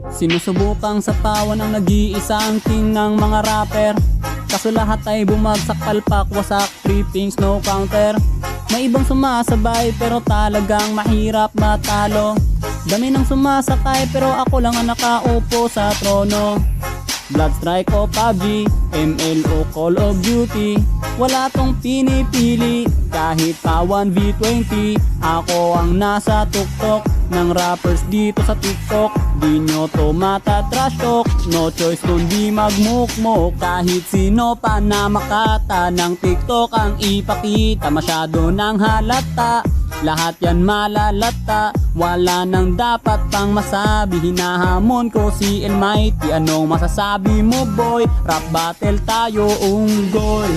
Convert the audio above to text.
Sinusubukang sapawan ang nag-iisang king ng mga rapper. Kaso lahat ay bumagsak, palpak, wasak, trippings, no counter. May ibang sumasabay pero talagang mahirap matalo. Dami nang sumasakay pero ako lang ang nakaupo sa trono. Bloodstrike o PUBG, ML o Call of Duty, wala tong pinipili. Kahit pa 1v20, ako ang nasa tuktok ng rappers dito sa TikTok. Di nyo to matatrash talk, no choice kundi magmukmok. Kahit sino pa na makata ng TikTok ang ipakita, masyado nang halata. Lahat yan malalata, wala nang dapat pang masabi. Hinahamon ko si Almighty, anong masasabi mo boy? Rap battle tayo, unggoy.